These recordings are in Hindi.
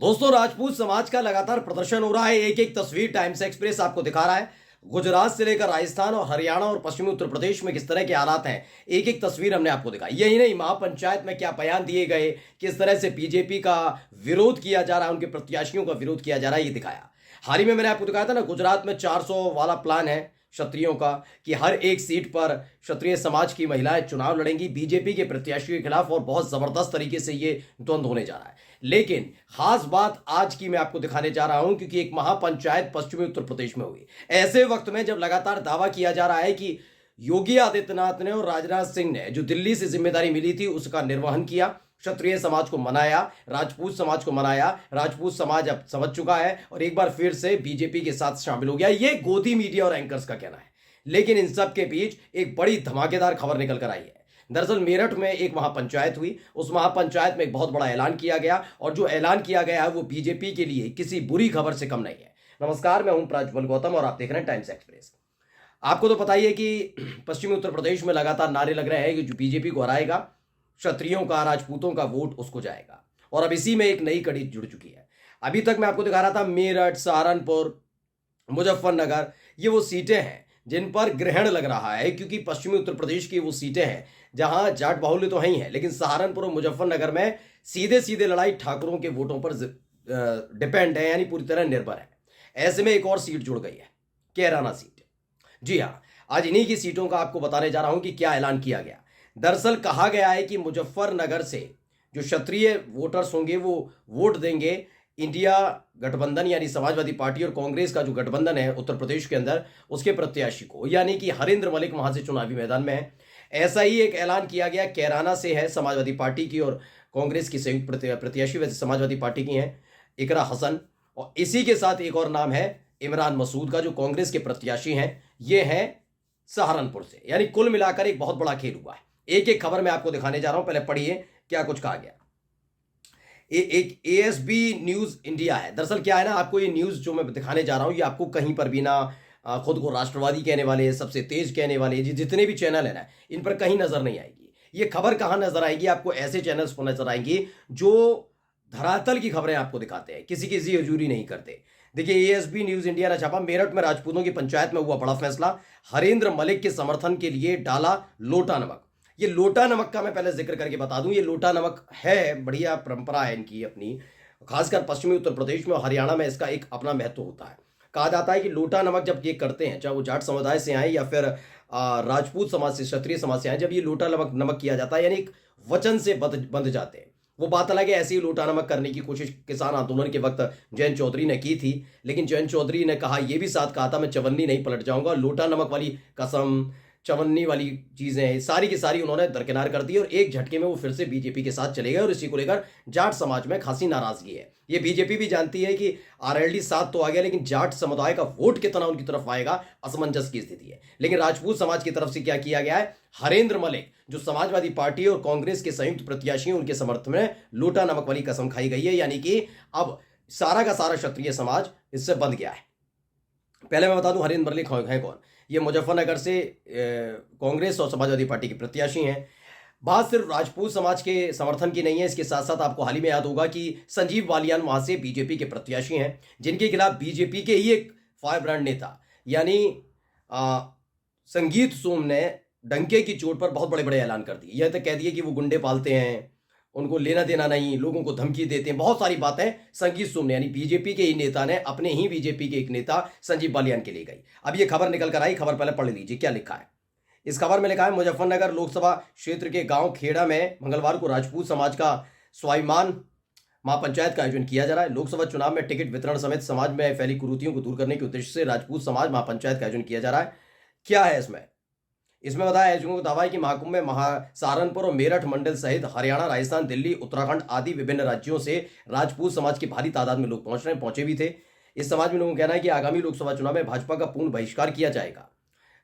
दोस्तों, राजपूत समाज का लगातार प्रदर्शन हो रहा है। एक एक तस्वीर टाइम्स एक्सप्रेस आपको दिखा रहा है। गुजरात से लेकर राजस्थान और हरियाणा और पश्चिमी उत्तर प्रदेश में किस तरह के हालात हैं, एक एक तस्वीर हमने आपको दिखाई। यही नहीं, महापंचायत में क्या बयान दिए गए, किस तरह से बीजेपी का विरोध किया जा रहा है, उनके प्रत्याशियों का विरोध किया जा रहा है, ये दिखाया। हाल ही में मैंने आपको दिखाया था ना, गुजरात में 400 वाला प्लान है क्षत्रियों का कि हर एक सीट पर क्षत्रिय समाज की महिलाएं चुनाव लड़ेंगी बीजेपी के प्रत्याशियों के खिलाफ, और बहुत जबरदस्त तरीके से ये द्वंद्व होने जा रहा है। लेकिन खास बात आज की मैं आपको दिखाने जा रहा हूं, क्योंकि एक महापंचायत पश्चिमी उत्तर प्रदेश में हुई ऐसे वक्त में जब लगातार दावा किया जा रहा है कि योगी आदित्यनाथ ने और राजनाथ सिंह ने जो दिल्ली से जिम्मेदारी मिली थी उसका निर्वहन किया, क्षत्रिय समाज को मनाया, राजपूत समाज को मनाया। राजपूत समाज अब समझ चुका है और एक बार फिर से बीजेपी के साथ शामिल हो गया, ये गोदी मीडिया और एंकर्स का कहना है। लेकिन इन सब के बीच एक बड़ी धमाकेदार खबर निकल कर आई है। दरअसल मेरठ में एक महापंचायत हुई, उस महापंचायत में एक बहुत बड़ा ऐलान किया गया, और जो ऐलान किया गया है वो बीजेपी के लिए किसी बुरी खबर से कम नहीं है। नमस्कार, मैं हूं प्रज्वल गौतम और आप देख रहे हैं टाइम्स एक्सप्रेस। आपको तो पता ही है कि पश्चिमी उत्तर प्रदेश में लगातार नारे लग रहे हैं कि जो बीजेपी को हराएगा, क्षत्रियों का, राजपूतों का वोट उसको जाएगा। और अब इसी में एक नई कड़ी जुड़ चुकी है। अभी तक मैं आपको दिखा रहा था मेरठ, सहारनपुर, मुजफ्फरनगर, ये वो सीटें हैं जिन पर ग्रहण लग रहा है, क्योंकि पश्चिमी उत्तर प्रदेश की वो सीटें हैं जहां जाट बाहुल्य तो ही है, लेकिन सहारनपुर और मुजफ्फरनगर में सीधे सीधे लड़ाई ठाकुरों के वोटों पर डिपेंड है, यानी पूरी तरह निर्भर है। ऐसे में एक और सीट जुड़ गई है, कैराना सीट। जी हाँ, आज इन्हीं की सीटों का आपको बताने जा रहा हूं कि क्या ऐलान किया गया। दरअसल कहा गया है कि मुजफ्फरनगर से जो क्षत्रिय वोटर्स होंगे वो वोट देंगे इंडिया गठबंधन, यानी समाजवादी पार्टी और कांग्रेस का जो गठबंधन है उत्तर प्रदेश के अंदर, उसके प्रत्याशी को, यानी कि हरेंद्र मलिक वहां से चुनावी मैदान में है। ऐसा ही एक ऐलान किया गया कैराना से है समाजवादी पार्टी की और कांग्रेस की संयुक्त प्रत्याशी, वैसे समाजवादी पार्टी की हैं इकरा हसन, और इसी के साथ एक और नाम है इमरान मसूद का, जो कांग्रेस के प्रत्याशी हैं। ये हैं सहारनपुर से। यानी कुल मिलाकर एक बहुत बड़ा खेल हुआ है। एक एक खबर मैं आपको दिखाने जा रहा हूं, पहले पढ़िए क्या कुछ कहा गया। एक एएसबी न्यूज इंडिया है। दरअसल क्या है ना, आपको ये न्यूज जो मैं दिखाने जा रहा हूं, ये आपको कहीं पर भी ना खुद को राष्ट्रवादी कहने वाले, सबसे तेज कहने वाले, जितने भी चैनल है ना, इन पर कहीं नजर नहीं आएगी। ये खबर कहां नजर आएगी आपको? ऐसे चैनल्स पर नजर आएंगी जो धरातल की खबरें आपको दिखाते हैं, किसी की हजूरी नहीं करते। देखिए, एएसबी न्यूज इंडिया ने छापा, मेरठ में राजपूतों की पंचायत में हुआ बड़ा फैसला, हरेंद्र मलिक के समर्थन के लिए डाला लोटा नमक। ये लोटा नमक का मैं पहले जिक्र करके बता दूं, ये लोटा नमक है, बढ़िया परंपरा है इनकी अपनी, खासकर पश्चिमी उत्तर प्रदेश में और हरियाणा में इसका एक अपना महत्व होता है। कहा जाता है कि लोटा नमक जब ये करते हैं, चाहे वो जाट समुदाय से आए या फिर राजपूत समाज से, क्षत्रिय समाज से आए, जब ये लोटा नमक किया जाता है, यानी एक वचन से बंध जाते हैं। वो बात अलग है, ऐसे ही लोटा नमक करने की कोशिश किसान आंदोलन के वक्त जयंत चौधरी ने की थी, लेकिन जयंत चौधरी ने कहा, ये भी साथ कहा था, मैं चवन्नी नहीं पलट जाऊंगा। लोटा नमक वाली कसम, चवन्नी वाली चीजें सारी की सारी उन्होंने दरकिनार कर दी, और एक झटके में वो फिर से बीजेपी के साथ चले गए। और इसी को लेकर जाट समाज में खासी नाराजगी है। ये बीजेपी भी जानती है कि आरएलडी साथ तो आ गया, लेकिन जाट समुदाय का वोट कितना उनकी तरफ आएगा, असमंजस की स्थिति है। लेकिन राजपूत समाज की तरफ से क्या किया गया है, हरेंद्र मलिक जो समाजवादी पार्टी और कांग्रेस के संयुक्त प्रत्याशी हैं, उनके समर्थन में लोटा नमक वाली कसम खाई गई है। यानी कि अब सारा का सारा क्षत्रिय समाज इससे बंध गया है। पहले मैं बता दूं हरेंद्र मलिक है कौन। ये मुजफ्फरनगर से कांग्रेस और समाजवादी पार्टी के प्रत्याशी हैं। बात सिर्फ राजपूत समाज के समर्थन की नहीं है, इसके साथ साथ आपको हाल ही में याद होगा कि संजीव बालियान वहां से बीजेपी के प्रत्याशी हैं, जिनके खिलाफ बीजेपी के ही एक फायर ब्रांड नेता, यानी संगीत सोम ने डंके की चोट पर बहुत बड़े बड़े ऐलान कर दिए। यह तक कह दिए कि वो गुंडे पालते हैं, उनको लेना देना नहीं, लोगों को धमकी देते हैं, बहुत सारी बातें संगीत सोम ने, यानी बीजेपी के ही नेता ने अपने ही बीजेपी के एक नेता संजीव बालियान के लिए गई। अब ये खबर निकल कर आई, खबर पहले पढ़ लीजिए क्या लिखा है। इस खबर में लिखा है, मुजफ्फरनगर लोकसभा क्षेत्र के गांव खेड़ा में मंगलवार को राजपूत समाज का स्वाभिमान महापंचायत का आयोजन किया जा रहा है। लोकसभा चुनाव में टिकट वितरण समेत समाज में फैली कुरीतियों को दूर करने के उद्देश्य से राजपूत समाज महापंचायत का आयोजन किया जा रहा है। क्या है इसमें बताया आयोजकों को दावा है कि महाकुंभ में सहारनपुर और मेरठ मंडल सहित हरियाणा, राजस्थान, दिल्ली, उत्तराखंड आदि विभिन्न राज्यों से राजपूत समाज की भारी तादाद में लोग पहुंचे भी थे। इस समाज में लोगों का कहना है कि आगामी लोकसभा चुनाव में भाजपा का पूर्ण बहिष्कार किया जाएगा।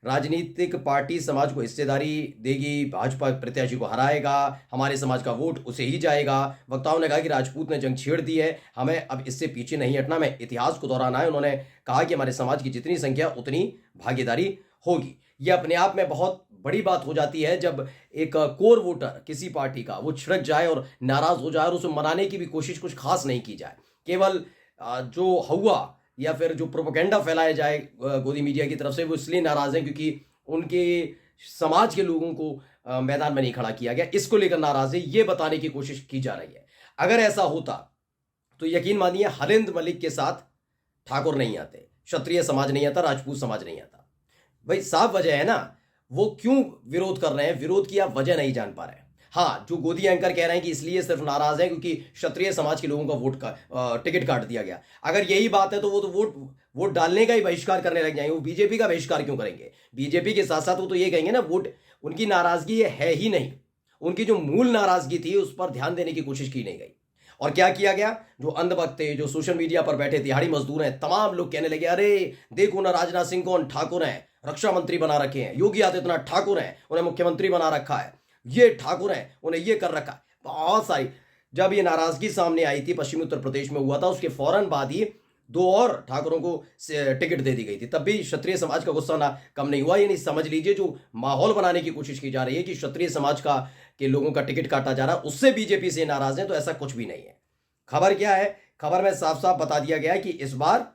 राजनीतिक पार्टी समाज को हिस्सेदारी देगी, भाजपा प्रत्याशी को हराएगा, हमारे समाज का वोट उसे ही जाएगा। वक्ताओं ने कहा कि राजपूत ने जंग छेड़ दी है, हमें अब इससे पीछे नहीं हटना, हमें इतिहास को दोहराना है। उन्होंने कहा कि हमारे समाज की जितनी संख्या उतनी भागीदारी होगी। यह अपने आप में बहुत बड़ी बात हो जाती है जब एक कोर वोटर किसी पार्टी का वो छिड़क जाए और नाराज हो जाए और उसे मनाने की भी कोशिश कुछ खास नहीं की जाए। केवल जो हवा या फिर जो प्रोपेगेंडा फैलाया जाए गोदी मीडिया की तरफ से, वो इसलिए नाराज हैं क्योंकि उनके समाज के लोगों को मैदान में नहीं खड़ा किया गया, इसको लेकर नाराज है, ये बताने की कोशिश की जा रही है। अगर ऐसा होता तो यकीन मानिए हरिंद्र मलिक के साथ ठाकुर नहीं आते, क्षत्रिय समाज नहीं आता, राजपूत समाज नहीं आता। भाई साफ वजह है ना, वो क्यों विरोध कर रहे हैं, विरोध की आप वजह नहीं जान पा रहे हैं। हाँ, जो गोदी एंकर कह रहे हैं कि इसलिए सिर्फ नाराज है क्योंकि क्षत्रिय समाज के लोगों का वोट का टिकट काट दिया गया। अगर यही बात है तो वो तो वोट डालने का ही बहिष्कार करने लग जाएंगे। वो बीजेपी का बहिष्कार क्यों करेंगे? बीजेपी के साथ साथ वो तो ये कहेंगे ना, वोट उनकी नाराजगी ये है ही नहीं, उनकी जो मूल नाराजगी थी उस पर ध्यान देने की कोशिश की नहीं गई। और क्या किया गया? जो अंधभक्त थे, जो सोशल मीडिया पर बैठे दिहाड़ी मजदूर हैं, तमाम लोग कहने लगे, अरे देखो ना राजनाथ सिंह कौन ठाकुर हैं, रक्षा मंत्री बना रखे हैं, योगी आदित्यनाथ ठाकुर हैं, उन्हें मुख्यमंत्री बना रखा है, ये ठाकुर हैं, उन्हें ये कर रखा है। बहुत सारी, जब ये नाराजगी सामने आई थी, पश्चिमी उत्तर प्रदेश में हुआ था, उसके फौरन बाद ही 2 और ठाकुरों को टिकट दे दी गई थी। तब भी क्षत्रिय समाज का गुस्सा ना कम नहीं हुआ। यानी समझ लीजिए, जो माहौल बनाने की कोशिश की जा रही है कि क्षत्रिय समाज का के लोगों का टिकट काटा जा रहा है, उससे बीजेपी से नाराज है, तो ऐसा कुछ भी नहीं है। खबर क्या है? खबर में साफ साफ बता दिया गया है कि इस बार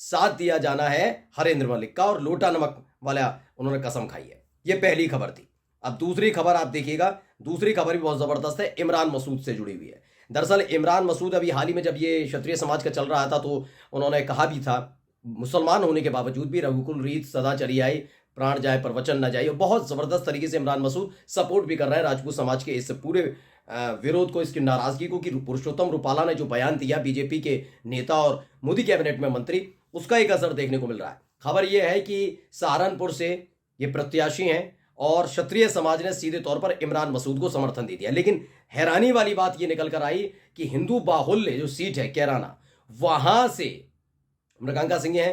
साथ दिया जाना है हरिंद्र मलिक का, और लोटा नमक वाला उन्होंने कसम खाई है। ये पहली खबर थी। अब दूसरी खबर आप देखिएगा, दूसरी खबर भी बहुत जबरदस्त है, इमरान मसूद से जुड़ी हुई है। दरअसल इमरान मसूद अभी हाल ही में जब ये क्षत्रिय समाज का चल रहा था तो उन्होंने कहा भी था, मुसलमान होने के बावजूद भी रघुकुल रीत सदा चली आई, प्राण जाए पर वचन न जाए। बहुत जबरदस्त तरीके से इमरान मसूद सपोर्ट भी कर रहे हैं राजपूत समाज के इस पूरे विरोध को, इसकी नाराजगी को, कि पुरुषोत्तम रूपाला ने जो बयान दिया, बीजेपी के नेता और मोदी कैबिनेट में मंत्री, उसका एक असर देखने को मिल रहा है। खबर यह है कि सहारनपुर से ये प्रत्याशी हैं और क्षत्रिय समाज ने सीधे तौर पर इमरान मसूद को समर्थन दे दिया। लेकिन हैरानी वाली बात ये निकल कर आई कि हिंदू बाहुल्य जो सीट है कैराना, वहां से मृगांका सिंह हैं,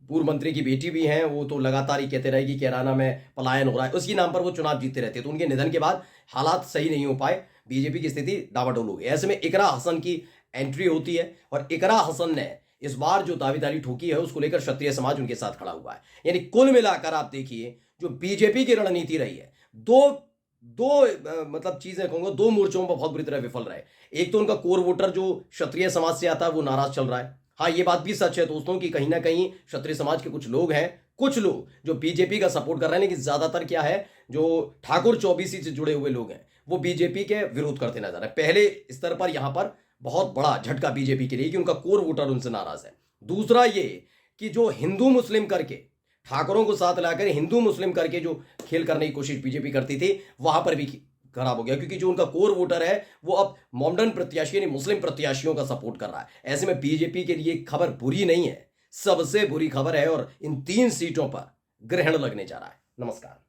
पूर्व मंत्री की बेटी भी हैं, वो तो लगातार ही कहते रहे कि कैराना में पलायन हो रहा है, उसके नाम पर वो चुनाव जीतते रहते। तो उनके निधन के बाद हालात सही नहीं हो पाए, बीजेपी की स्थिति डावाडोल हो गई। ऐसे में इकरा हसन की एंट्री होती है और इकरा हसन ने इस बार जो दावेदारी ठोकी है उसको लेकर क्षत्रिय समाज उनके साथ खड़ा हुआ है। यानी कुल मिलाकर आप देखिए, जो बीजेपी की रणनीति रही है, मतलब चीजें कहूंगा, 2 मोर्चों पर बहुत बुरी तरह विफल रहे। एक तो उनका कोर वोटर जो क्षत्रिय समाज से आता है वो नाराज चल रहा है। हाँ, ये बात भी सच है दोस्तों कि कहीं ना कहीं क्षत्रिय समाज के कुछ लोग हैं, कुछ लोग जो बीजेपी का सपोर्ट कर रहे हैं, लेकिन ज्यादातर क्या है, जो ठाकुर चौबीसी से जुड़े हुए लोग हैं वो बीजेपी के विरोध करते नजर आ रहे हैं। पहले स्तर पर यहां पर बहुत बड़ा झटका बीजेपी के लिए कि उनका कोर वोटर उनसे नाराज है। दूसरा ये कि जो हिंदू मुस्लिम करके, ठाकुरों को साथ लाकर हिंदू मुस्लिम करके जो खेल करने की कोशिश बीजेपी करती थी, वहां पर भी खराब हो गया, क्योंकि जो उनका कोर वोटर है वो अब मॉडर्न प्रत्याशी यानी मुस्लिम प्रत्याशियों का सपोर्ट कर रहा है। ऐसे में बीजेपी के लिए खबर बुरी नहीं है, सबसे बुरी खबर है, और इन 3 सीटों पर ग्रहण लगने जा रहा है। नमस्कार।